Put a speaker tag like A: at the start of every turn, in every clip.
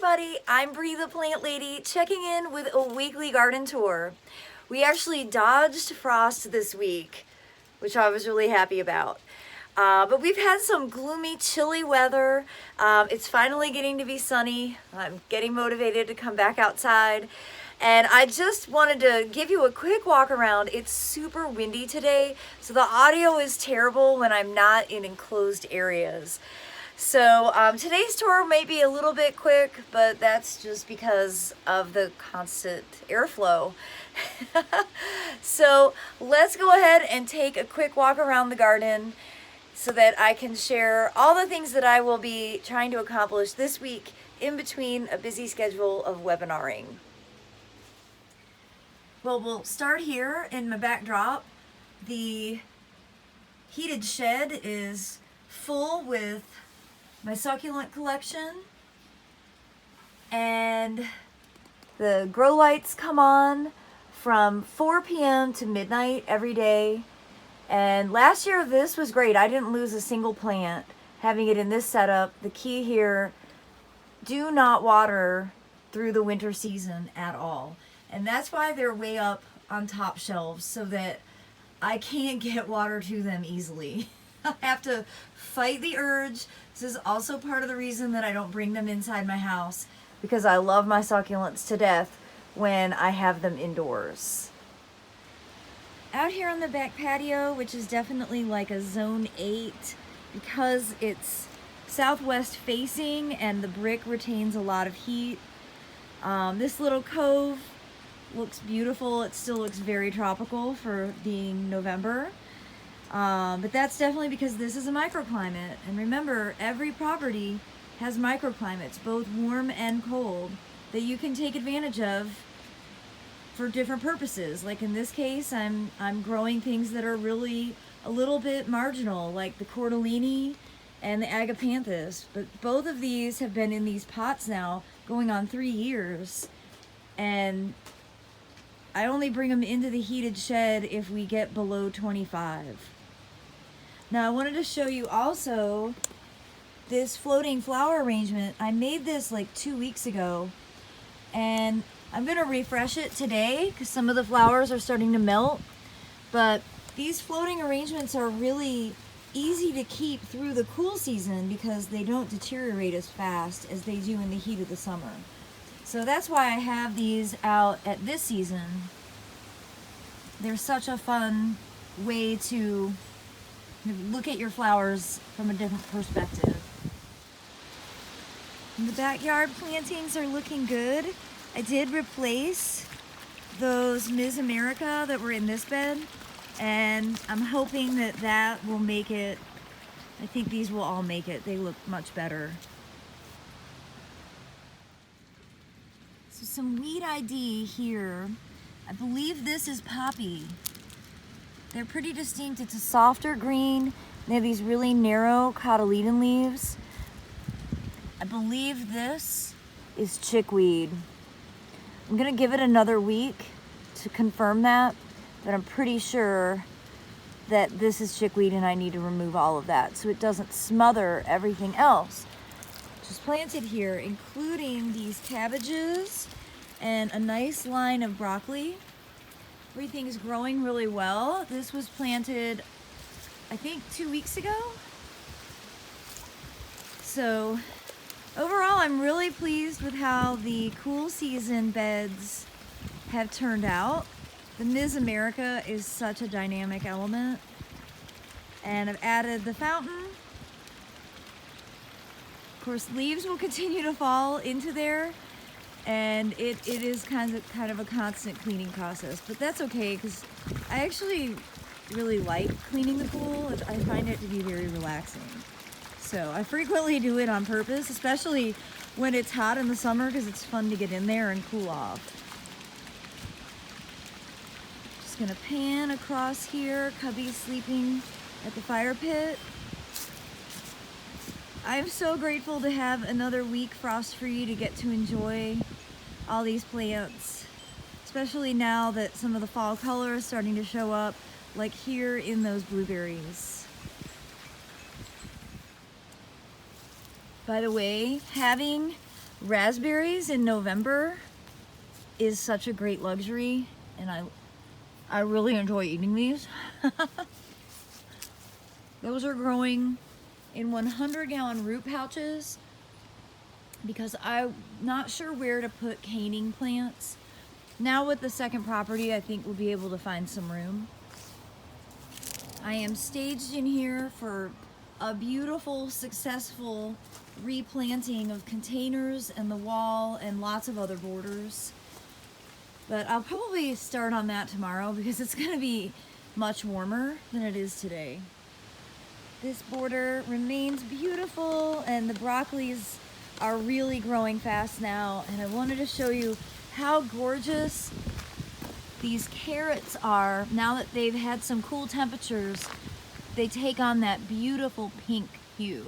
A: everybody, I'm Bree the Plant Lady, checking in with a weekly garden tour. We actually dodged frost this week, which I was really happy about. But we've had some gloomy, chilly weather. It's finally getting to be sunny. I'm getting motivated to come back outside. And I just wanted to give you a quick walk around. It's super windy today, so the audio is terrible when I'm not in enclosed areas. So today's tour may be a little bit quick, but that's just because of the constant airflow. So let's go ahead and take a quick walk around the garden so that I can share all the things that I will be trying to accomplish this week in between a busy schedule of webinaring. Well, we'll start here in my backdrop. The heated shed is full with my Succulent Collection, and the grow lights come on from 4 p.m. to midnight every day. And last year this was great. I didn't lose a single plant having it in this setup. The key here, do not water through the winter season at all. And that's why they're way up on top shelves, so that I can't get water to them easily. I have to fight the urge. This is also part of the reason that I don't bring them inside my house, because I love my succulents to death when I have them indoors. Out here on the back patio, which is definitely like a zone 8 because it's southwest facing and the brick retains a lot of heat. This little cove looks beautiful. It still looks very tropical for being November. But that's definitely because this is a microclimate. And remember, every property has microclimates, both warm and cold, that you can take advantage of for different purposes. Like in this case, I'm growing things that are really a little bit marginal, like the Cortellini and the Agapanthus. But both of these have been in these pots now going on 3 years. And I only bring them into the heated shed if we get below 25. Now I wanted to show you also this floating flower arrangement. I made this like 2 weeks ago, and I'm gonna refresh it today because some of the flowers are starting to melt. But these floating arrangements are really easy to keep through the cool season because they don't deteriorate as fast as they do in the heat of the summer. So that's why I have these out at this season. They're such a fun way to look at your flowers from a different perspective. And the backyard plantings are looking good. I did replace those Ms. America that were in this bed, and I'm hoping that that will make it. I think these will all make it. They look much better. So some weed ID here. I believe this is poppy. They're pretty distinct. It's a softer green. They have these really narrow cotyledon leaves. I believe this is chickweed. I'm gonna give it another week to confirm that, but I'm pretty sure that this is chickweed and I need to remove all of that so it doesn't smother everything else. Just planted here, including these cabbages and a nice line of broccoli. Everything's growing really well. This was planted, I think, 2 weeks ago. So overall, I'm really pleased with how the cool season beds have turned out. The Ms. America is such a dynamic element. And I've added the fountain. Of course, leaves will continue to fall into there. And it is kind of a constant cleaning process, but that's okay because I actually really like cleaning the pool. I find it to be very relaxing. So I frequently do it on purpose, especially when it's hot in the summer because it's fun to get in there and cool off. Just gonna pan across here. Cubby's sleeping at the fire pit. I'm so grateful to have another week frost-free to get to enjoy all these plants, especially now that some of the fall color is starting to show up, like here in those blueberries. By the way, having Raspberries in November is such a great luxury, and I really enjoy eating these. Those are growing in 100-gallon root pouches because I'm not sure where to put caning plants. Now with the second property, I think we'll be able to find some room. I am staged in here for a beautiful, successful replanting of containers and the wall and lots of other borders. But I'll probably start on that tomorrow because it's going to be much warmer than it is today. This border remains beautiful, and the broccolis are really growing fast now. And I wanted to show you how gorgeous these carrots are. Now that they've had some cool temperatures, they take on that beautiful pink hue.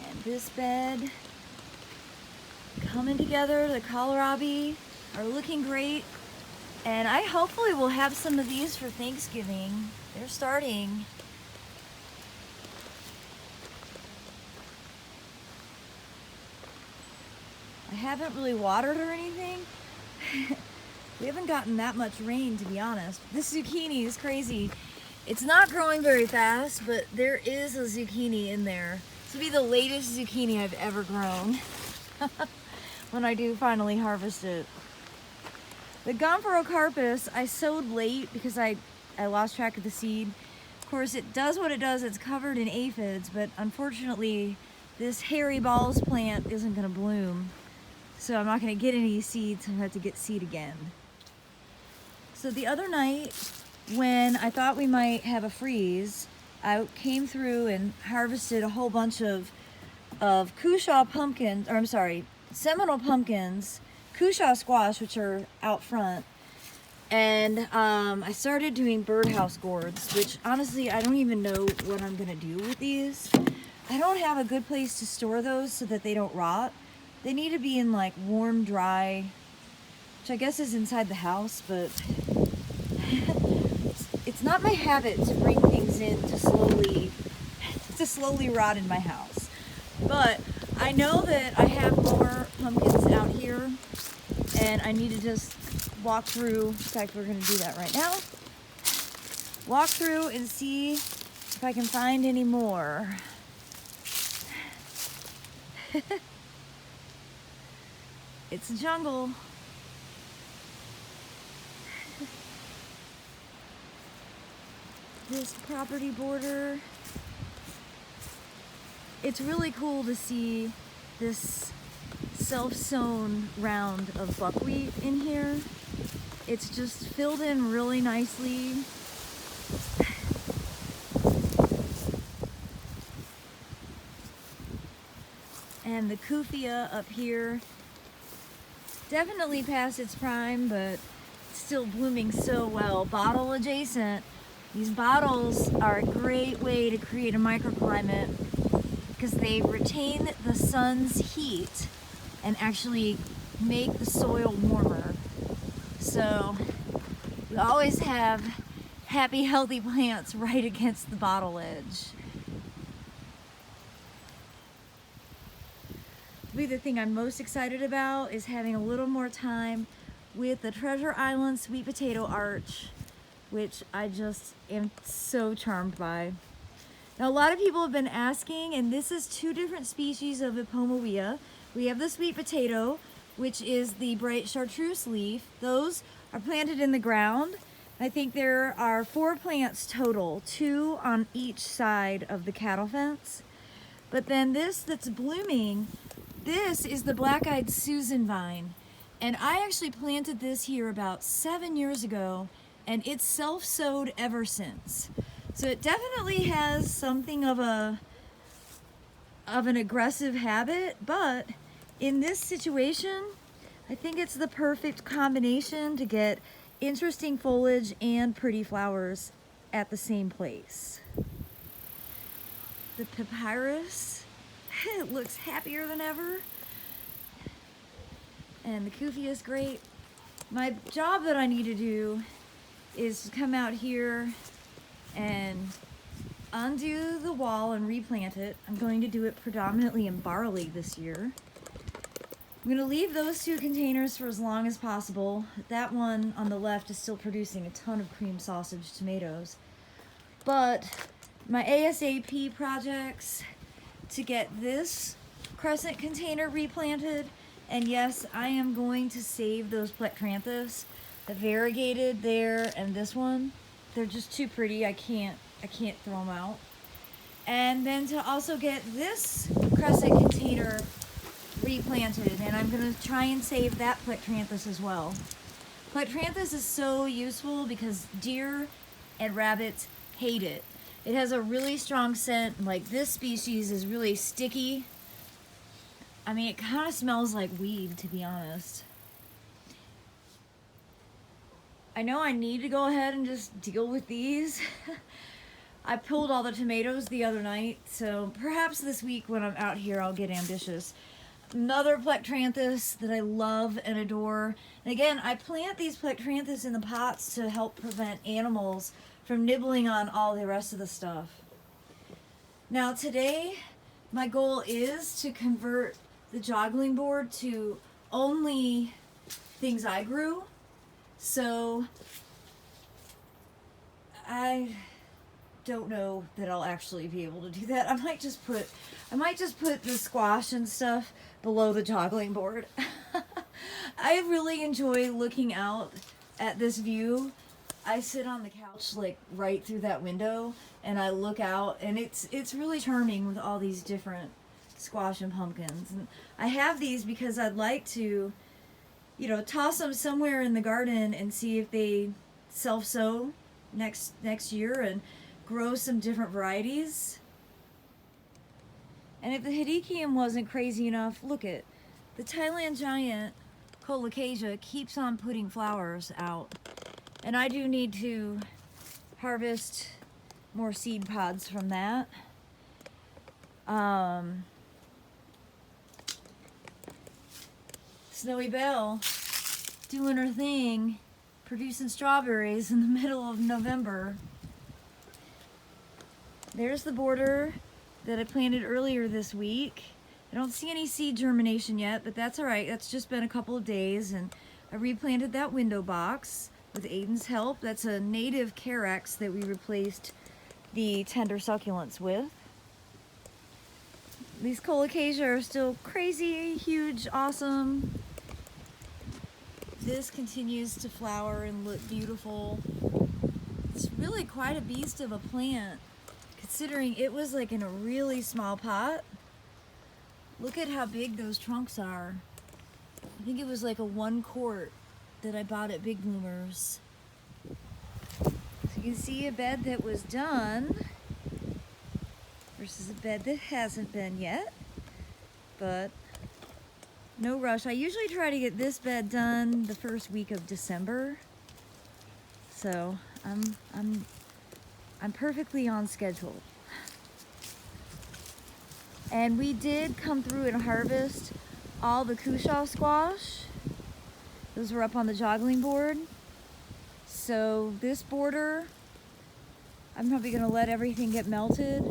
A: And this bed coming together, the kohlrabi are looking great. And I hopefully will have some of these for Thanksgiving. They're starting. I haven't really watered or anything. We haven't gotten that much rain, to be honest. This zucchini is crazy. It's not growing very fast, but there is a zucchini in there. This will be the latest zucchini I've ever grown when I do finally harvest it. The Gomphorocarpus I sowed late because I lost track of the seed. Of course, it does what it does. It's covered in aphids, but unfortunately, this hairy balls plant isn't going to bloom. So I'm not going to get any seeds, so I have to get seed again. So the other night, when I thought we might have a freeze, I came through and harvested a whole bunch of cushaw pumpkins, or I'm sorry, Seminole pumpkins, cushaw squash, which are out front. And I started doing birdhouse gourds, which honestly, I don't even know what I'm gonna do with these. I don't have a good place to store those so that they don't rot. They need to be in like warm, dry, which I guess is inside the house, but it's not my habit to bring things in to slowly rot in my house. But I know that I have more pumpkins out here, and I need to just walk through. In fact, we're going to do that right now. Walk through and see if I can find any more. It's a jungle. This property border. It's really cool to see this self-sown round of buckwheat in here. It's just filled in really nicely. And the kufia up here, definitely past its prime, but still blooming so well. Bottle adjacent. These bottles are a great way to create a microclimate because they retain the sun's heat and actually make the soil warmer. So we always have happy, healthy plants right against the bottle edge. The thing I'm most excited about is having a little more time with the Treasure Island sweet potato arch, which I just am so charmed by. Now, a lot of people have been asking, and this is two different species of Ipomawea. We have the sweet potato, which is the bright chartreuse leaf. Those are planted in the ground. I think there are 4 plants total, 2 on each side of the cattle fence. But then this that's blooming, this is the black-eyed Susan vine. And I actually planted this here about 7 years ago, and it's self-sowed ever since. So it definitely has something of an aggressive habit, but in this situation, I think it's the perfect combination to get interesting foliage and pretty flowers at the same place. The papyrus, it looks happier than ever. And the kufia is great. My job that I need to do is to come out here and undo the wall and replant it. I'm going to do it predominantly in barley this year. I'm going to leave those 2 containers for as long as possible. That one on the left is still producing a ton of cream sausage tomatoes. But my ASAP projects to get this crescent container replanted, and yes, I am going to save those plectranthus, the variegated there and this one. They're just too pretty. I can't throw them out. And then to also get this crescent container replanted, and I'm going to try and save that plectranthus as well. Plectranthus is so useful because deer and rabbits hate it. It has a really strong scent. Like, this species is really sticky. I mean, it kind of smells like weed, to be honest. I know I need to go ahead and just deal with these. I pulled all the tomatoes the other night, so perhaps this week when I'm out here I'll get ambitious. Another plectranthus that I love and adore. And again, I plant these plectranthus in the pots to help prevent animals from nibbling on all the rest of the stuff. Now today, my goal is to convert the joggling board to only things I grew. So I don't know that I'll actually be able to do that. I might just put the squash and stuff below the joggling board. I really enjoy looking out at this view. I sit on the couch like right through that window and I look out, and it's really charming with all these different squash and pumpkins. And I have these because I'd like to, you know, toss them somewhere in the garden and see if they self-sow next year and grow some different varieties. And if the hedychium wasn't crazy enough, look at the Thailand giant colocasia keeps on putting flowers out. And I do need to harvest more seed pods from that. Snowy Belle doing her thing, producing strawberries in the middle of November. There's the border that I planted earlier this week. I don't see any seed germination yet, but that's all right. That's just been a couple of days, and I replanted that window box with Aiden's help. That's a native Carex that we replaced the tender succulents with. These colocasia are still crazy, huge, awesome. This continues to flower and look beautiful. It's really quite a beast of a plant, considering it was like in a really small pot. Look at how big those trunks are. I think it was like a 1 quart that I bought at Big Bloomers. So you can see a bed that was done versus a bed that hasn't been yet, but no rush. I usually try to get this bed done the first week of December, so I'm perfectly on schedule. And we did come through and harvest all the cushaw squash. Those were up on the joggling board. So this border, I'm probably gonna let everything get melted,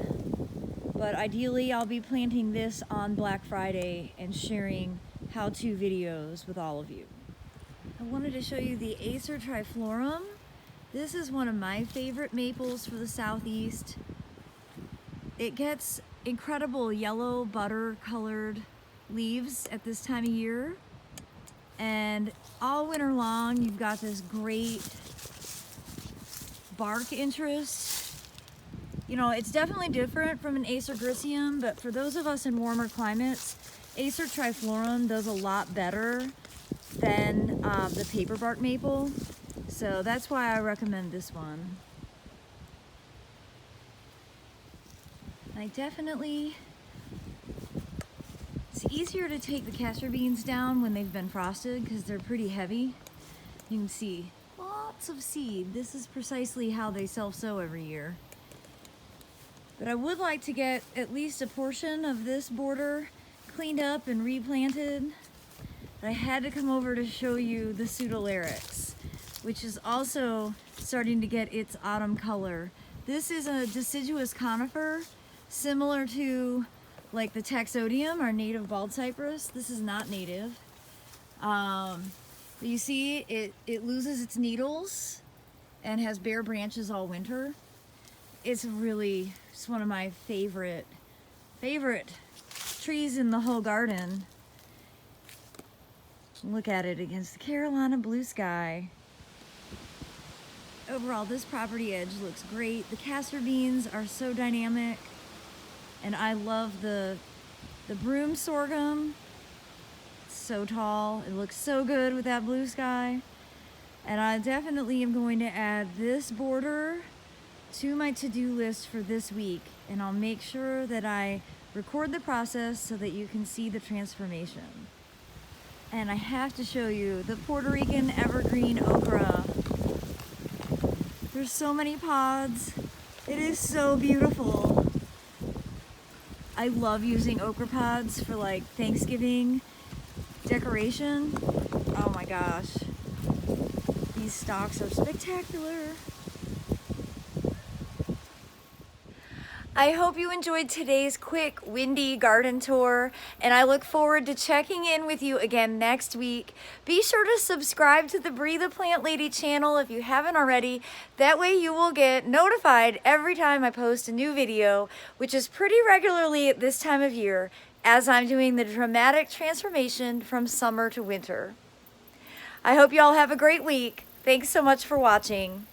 A: but ideally I'll be planting this on Black Friday and sharing how-to videos with all of you. I wanted to show you the Acer Triflorum. This is one of my favorite maples for the Southeast. It gets incredible yellow butter colored leaves at this time of year, and all winter long you've got this great bark interest. You know, it's definitely different from an Acer griseum, but for those of us in warmer climates, Acer Triflorum does a lot better than the paper bark maple, so that's why I recommend this one. It's easier to take the castor beans down when they've been frosted because they're pretty heavy. You can see lots of seed. This is precisely how they self-sow every year. But I would like to get at least a portion of this border cleaned up and replanted. But I had to come over to show you the Pseudolarix, which is also starting to get its autumn color. This is a deciduous conifer, similar to like the Taxodium, our native bald cypress. This is not native. But you see, it loses its needles and has bare branches all winter. It's one of my favorite trees in the whole garden. Look at it against the Carolina blue sky. Overall, this property edge looks great. The castor beans are so dynamic, and I love the broom sorghum. It's so tall. It looks so good with that blue sky. And I definitely am going to add this border to my to-do list for this week, and I'll make sure that I record the process so that you can see the transformation. And I have to show you the Puerto Rican Evergreen Okra. There's so many pods. It is so beautiful. I love using okra pods for like Thanksgiving decoration. Oh my gosh. These stalks are spectacular. I hope you enjoyed today's quick, windy garden tour, and I look forward to checking in with you again next week. Be sure to subscribe to the Breathe a Plant Lady channel if you haven't already. That way you will get notified every time I post a new video, which is pretty regularly at this time of year, as I'm doing the dramatic transformation from summer to winter. I hope you all have a great week. Thanks so much for watching.